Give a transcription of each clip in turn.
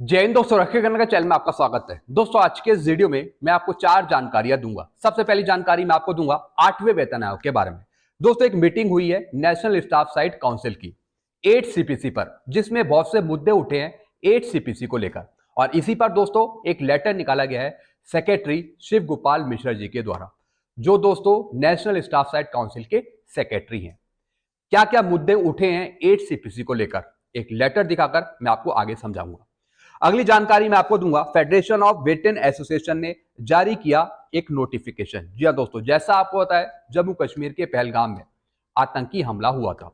जय हिंद दोस्तों, रखे करने का चैनल में आपका स्वागत है। दोस्तों आज के इस वीडियो में मैं आपको 4 जानकारियां दूंगा। सबसे पहली जानकारी मैं आपको दूंगा 8वें वेतन आयोग के बारे में। दोस्तों एक मीटिंग हुई है नेशनल स्टाफ साइट काउंसिल की 8 सीपीसी पर, जिसमें बहुत से मुद्दे उठे हैं 8 सीपीसी को लेकर। और इसी पर दोस्तों एक लेटर निकाला गया है सेक्रेटरी शिव गोपाल मिश्रा जी के द्वारा, जो दोस्तों नेशनल स्टाफ साइट काउंसिल के सेक्रेटरी हैं। क्या क्या मुद्दे उठे हैं 8 सीपीसी को लेकर, एक लेटर दिखाकर मैं आपको आगे समझाऊंगा। अगली जानकारी मैं आपको दूंगा, फेडरेशन ऑफ वेटरन एसोसिएशन ने जारी किया एक नोटिफिकेशन। जी हाँ दोस्तों, जैसा आपको पता है जम्मू कश्मीर के पहलगाम में आतंकी हमला हुआ था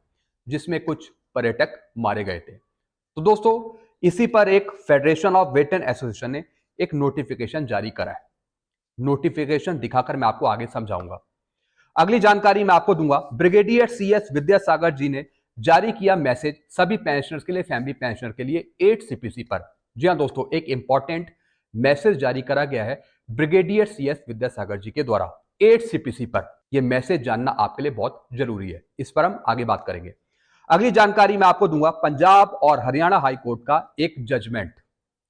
जिसमें कुछ पर्यटक मारे गए थे। तो दोस्तों इसी पर एक फेडरेशन ऑफ वेटरन एसोसिएशन ने एक नोटिफिकेशन जारी करा है। नोटिफिकेशन दिखाकर मैं आपको आगे समझाऊंगा। अगली जानकारी मैं आपको दूंगा, ब्रिगेडियर सीएस विद्यासागर जी ने जारी किया मैसेज सभी पेंशनर्स के लिए, फैमिली पेंशनर के लिए 8 सीपीसी पर। जी हाँ दोस्तों, एक इंपॉर्टेंट मैसेज जारी करा गया है ब्रिगेडियर सीएस विद्यासागर जी के द्वारा 8 सीपीसी पर। यह मैसेज जानना आपके लिए बहुत जरूरी है, इस पर हम आगे बात करेंगे। अगली जानकारी मैं आपको दूंगा, पंजाब और हरियाणा हाई कोर्ट का एक जजमेंट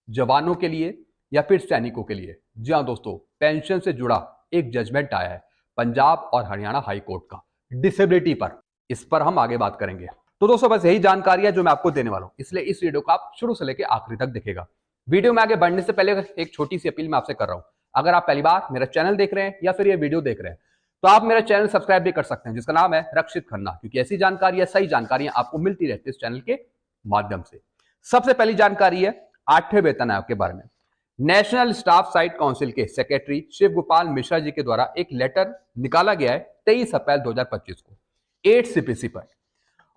जवानों के लिए या फिर सैनिकों के लिए। जी हाँ दोस्तों, पेंशन से जुड़ा एक जजमेंट आया है पंजाब और हरियाणा हाई कोर्ट का डिसेबिलिटी पर। इस पर हम आगे बात करेंगे। तो दोस्तों बस यही जानकारी है जो मैं आपको देने वाला हूं, इसलिए इस वीडियो को आप शुरू से लेकर आखिरी तक देखिएगा। वीडियो में आगे बढ़ने से पहले एक छोटी सी अपील मैं आपसे कर रहा हूं। अगर आप पहली बार मेरा चैनल देख रहे हैं या फिर ये वीडियो देख रहे हैं तो आप मेरा चैनल सब्सक्राइब भी कर सकते हैं, जिसका नाम है रक्षित खन्ना, क्योंकि ऐसी जानकारियां, सही जानकारियां आपको मिलती रहती है इस चैनल के माध्यम से। सबसे पहली जानकारी है 8वें वेतन आयोग के बारे में। नेशनल स्टाफ साइट काउंसिल के सेक्रेटरी शिव गोपाल मिश्रा जी के द्वारा एक लेटर निकाला गया है 23 अप्रैल 2025 को 8 सीपीसी पर।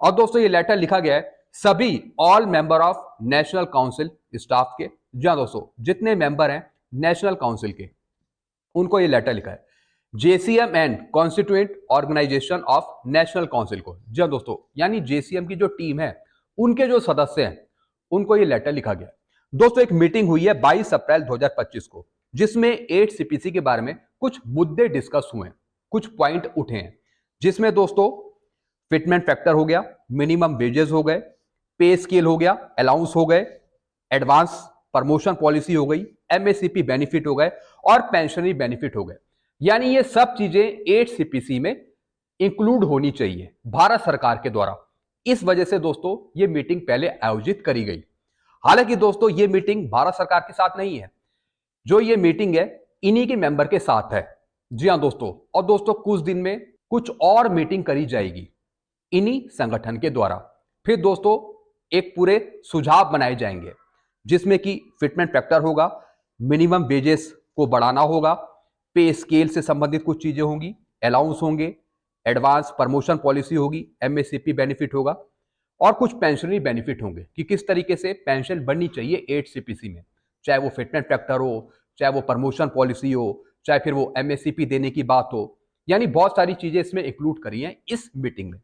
और दोस्तों ये लेटर लिखा गया है सभी all member of national council staff के। जी हाँ दोस्तों, जितने मेंबर हैं नेशनल काउंसिल के उनको ये लेटर लिखा है JCM and constituent organization of national council को। जी हाँ दोस्तों, यानी जेसीएम की जो टीम है उनके जो सदस्य हैं उनको ये लेटर लिखा गया है। दोस्तों एक मीटिंग हुई है 22 अप्रैल 2025 को, जिसमें 8 सीपीसी के बारे में कुछ मुद्दे डिस्कस हुए हैं, कुछ पॉइंट उठे हैं, जिसमें दोस्तों फिटमेंट फैक्टर हो गया, मिनिमम वेजेस हो गए, पे स्केल हो गया, अलाउंस हो गए, एडवांस प्रमोशन पॉलिसी हो गई, एमएससीपी बेनिफिट हो गए और पेंशनरी बेनिफिट हो गए। यानी ये सब चीजें 8 सीपीसी में इंक्लूड होनी चाहिए भारत सरकार के द्वारा। इस वजह से दोस्तों ये मीटिंग पहले आयोजित करी गई। हालांकि दोस्तों ये मीटिंग भारत सरकार के साथ नहीं है, जो ये मीटिंग है इन्हीं के मेंबर के साथ है। जी हां दोस्तों, और दोस्तों कुछ दिन में कुछ और मीटिंग करी जाएगी इन्हीं संगठन के द्वारा। फिर दोस्तों एक पूरे सुझाव बनाए जाएंगे जिसमें कि फिटमेंट फैक्टर होगा, मिनिमम वेजेस को बढ़ाना होगा, पे स्केल से संबंधित कुछ चीजें होंगी, अलाउंस होंगे, एडवांस प्रमोशन पॉलिसी होगी, एमएससीपी बेनिफिट होगा और कुछ पेंशनरी बेनिफिट होंगे कि किस तरीके से पेंशन बढ़नी चाहिए 8 सीपीसी में, चाहे वो फिटमेंट फैक्टर हो, चाहे वो प्रमोशन पॉलिसी हो, चाहे फिर वो एमएससीपी देने की बात हो। यानी बहुत सारी चीजें इसमें इंक्लूड करी हैं इस मीटिंग में।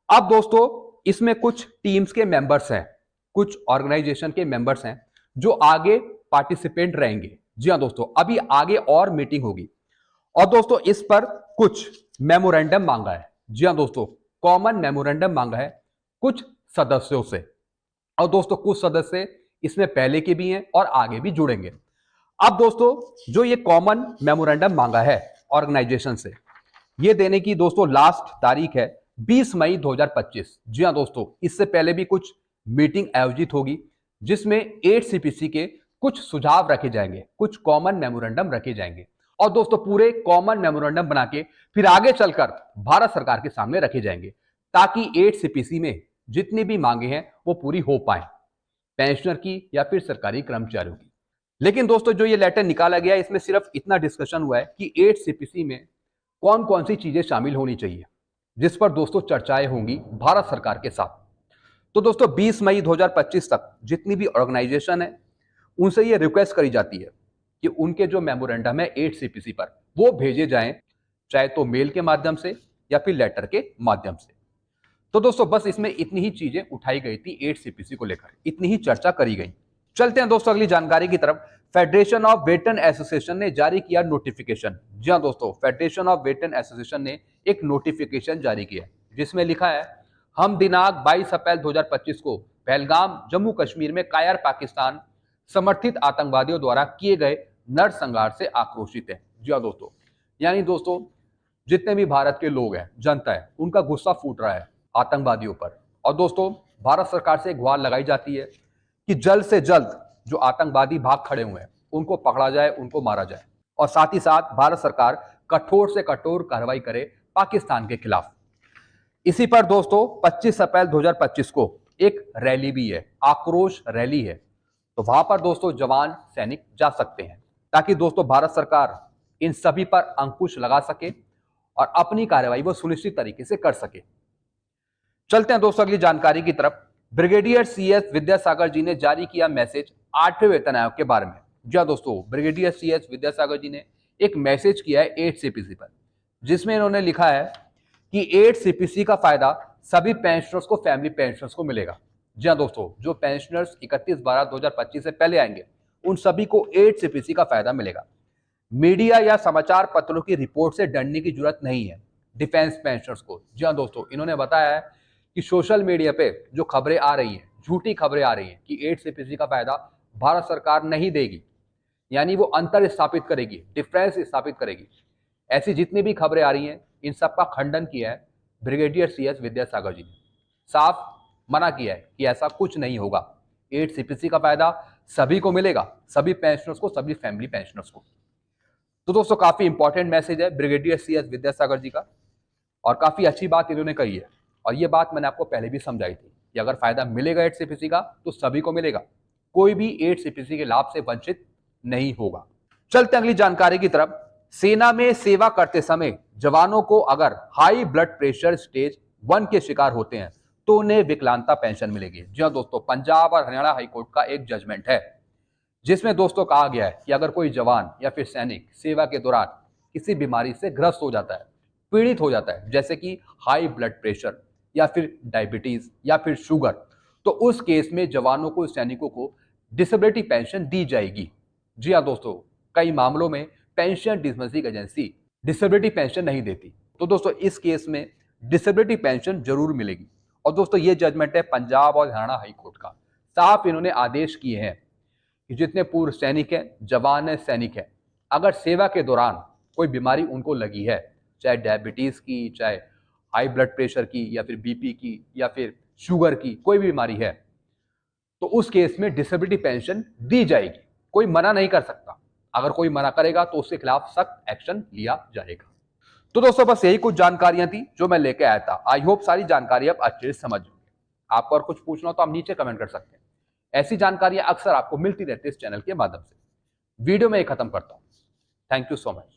अब दोस्तों इसमें कुछ टीम्स के मेंबर्स हैं, कुछ ऑर्गेनाइजेशन के मेंबर्स हैं जो आगे पार्टिसिपेंट रहेंगे। जी हाँ दोस्तों, अभी आगे और मीटिंग होगी और दोस्तों इस पर कुछ मेमोरेंडम मांगा है। जी हाँ दोस्तों, कॉमन मेमोरेंडम मांगा है कुछ सदस्यों से। और दोस्तों कुछ सदस्य इसमें पहले के भी हैं और आगे भी जुड़ेंगे। अब दोस्तों जो ये कॉमन मेमोरेंडम मांगा है ऑर्गेनाइजेशन से, ये देने की दोस्तों लास्ट तारीख है 20 मई 2025। जी हाँ दोस्तों, इससे पहले भी कुछ मीटिंग आयोजित होगी जिसमें 8 सीपीसी के कुछ सुझाव रखे जाएंगे, कुछ कॉमन मेमोरेंडम रखे जाएंगे और दोस्तों पूरे कॉमन मेमोरेंडम बना के फिर आगे चलकर भारत सरकार के सामने रखे जाएंगे, ताकि 8 सीपीसी में जितनी भी मांगे हैं वो पूरी हो पाए, पेंशनर की या फिर सरकारी कर्मचारियों की। लेकिन दोस्तों जो ये लेटर निकाला गया इसमें सिर्फ इतना डिस्कशन हुआ है कि 8 सीपीसी में कौन कौन सी चीजें शामिल होनी चाहिए, जिस पर दोस्तों चर्चाएं होंगी भारत सरकार के साथ। तो दोस्तों 20 मई 2025 तक जितनी भी ऑर्गेनाइजेशन है उनसे ये रिक्वेस्ट करी जाती है कि उनके जो मेमोरेंडम है 8 सीपीसी पर वो भेजे जाएं, चाहे तो मेल के माध्यम से या फिर लेटर के माध्यम से। तो दोस्तों बस इसमें इतनी ही चीजें उठाई गई थी 8 सीपीसी को लेकर, इतनी ही चर्चा करी गई। चलते हैं दोस्तों अगली जानकारी की तरफ। फेडरेशन ऑफ वेटरन एसोसिएशन ने जारी किया नोटिफिकेशन। जी हाँ दोस्तों, फेडरेशन ऑफ वेटरन एसोसिएशन ने एक नोटिफिकेशन जारी किया जिसमें लिखा है, हम दिनांक 22 अप्रैल 2025 को पहलगाम जम्मू कश्मीर में कायर पाकिस्तान समर्थित आतंकवादियों द्वारा किए गए नरसंहार से आक्रोशित है। जी हाँ दोस्तों, यानी दोस्तों जितने भी भारत के लोग हैं, जनता है, उनका गुस्सा फूट रहा है आतंकवादियों पर। और दोस्तों भारत सरकार से एक गुहार लगाई जाती है कि जल्द से जल्द जो आतंकवादी भाग खड़े हुए हैं उनको पकड़ा जाए, उनको मारा जाए, और साथ ही साथ भारत सरकार कठोर से कठोर कार्रवाई करे पाकिस्तान के खिलाफ। इसी पर दोस्तों 25 अप्रैल 2025 को एक रैली भी है, आक्रोश रैली है। तो वहां पर दोस्तों जवान सैनिक जा सकते हैं ताकि दोस्तों भारत सरकार इन सभी पर अंकुश लगा सके और अपनी कार्रवाई वो सुनिश्चित तरीके से कर सके। चलते हैं दोस्तों अगली जानकारी की तरफ। ब्रिगेडियर CS विद्यासागर जी ने जारी किया मैसेज 8वें वेतन आयोग के बारे में। जी दोस्तों, ब्रिगेडियर CS विद्यासागर जी ने एक मैसेज किया है 8 CPC पर, जिसमें इन्होंने लिखा है कि 8 CPC का फायदा सभी पेंशनर्स को, फैमिली पेंशनर्स को मिलेगा। जी हाँ दोस्तों, जो पेंशनर्स 31/12/2025 से पहले आएंगे उन सभी को 8 CPC का फायदा मिलेगा। मीडिया या समाचार पत्रों की रिपोर्ट से डरने की जरूरत नहीं है डिफेंस पेंशनर्स को। जी हाँ दोस्तों, इन्होंने बताया है कि सोशल मीडिया पे जो खबरें आ रही हैं, झूठी खबरें आ रही हैं कि 8 CPC का फायदा भारत सरकार नहीं देगी, यानी वो अंतर स्थापित करेगी, डिफरेंस स्थापित करेगी, ऐसी जितनी भी खबरें आ रही हैं इन सब का खंडन किया है ब्रिगेडियर CS विद्यासागर जी ने। साफ मना किया है कि ऐसा कुछ नहीं होगा। 8 CPC का फायदा सभी को मिलेगा, सभी पेंशनर्स को, सभी फैमिली पेंशनर्स को। तो दोस्तों काफी इंपॉर्टेंट मैसेज है ब्रिगेडियर CS विद्यासागर जी का, और काफी अच्छी बात इन्होंने कही है। और ये बात मैंने आपको पहले भी समझाई थी कि अगर फायदा मिलेगा 8 CPC का तो सभी को मिलेगा, कोई भी 8 CPC के लाभ से वंचित नहीं होगा। चलते अगली जानकारी की तरफ। सेना में सेवा करते समय जवानों को अगर हाई ब्लड प्रेशर स्टेज 1 के शिकार होते हैं तो उन्हें विकलांगता पेंशन मिलेगी। जी हाँ दोस्तों, पंजाब और हरियाणा हाईकोर्ट का एक जजमेंट है जिसमें दोस्तों कहा गया है कि अगर कोई जवान या फिर सैनिक सेवा के दौरान किसी बीमारी से ग्रस्त हो जाता है, पीड़ित हो जाता है, जैसे कि हाई ब्लड प्रेशर या फिर डायबिटीज या फिर शुगर, तो उस केस में जवानों को, सैनिकों को डिसेबिलिटी पेंशन दी जाएगी। जी हाँ दोस्तों, कई मामलों में pension disbursing agency disability pension नहीं देती, तो दोस्तों इस केस में डिसेबिलिटी पेंशन जरूर मिलेगी। और दोस्तों ये जजमेंट है पंजाब और हरियाणा हाईकोर्ट का। साफ इन्होंने आदेश किए हैं कि जितने पूर्व सैनिक हैं, जवान हैं, सैनिक हैं, अगर सेवा के दौरान कोई बीमारी उनको लगी है, चाहे डायबिटीज की, चाहे हाई ब्लड प्रेशर की, या फिर BP की, या फिर शुगर की, कोई भी बीमारी है, तो उस केस में डिसेबिलिटी पेंशन दी जाएगी। कोई मना नहीं कर सकता, अगर कोई मना करेगा तो उसके खिलाफ सख्त एक्शन लिया जाएगा। तो दोस्तों बस यही कुछ जानकारियां थी जो मैं लेके आया था। आई होप सारी जानकारी आप अच्छे से समझ गए। आपको और कुछ पूछना हो तो आप नीचे कमेंट कर सकते हैं। ऐसी जानकारियां अक्सर आपको मिलती रहती है इस चैनल के माध्यम से। वीडियो में खत्म करता हूं। Thank you so much.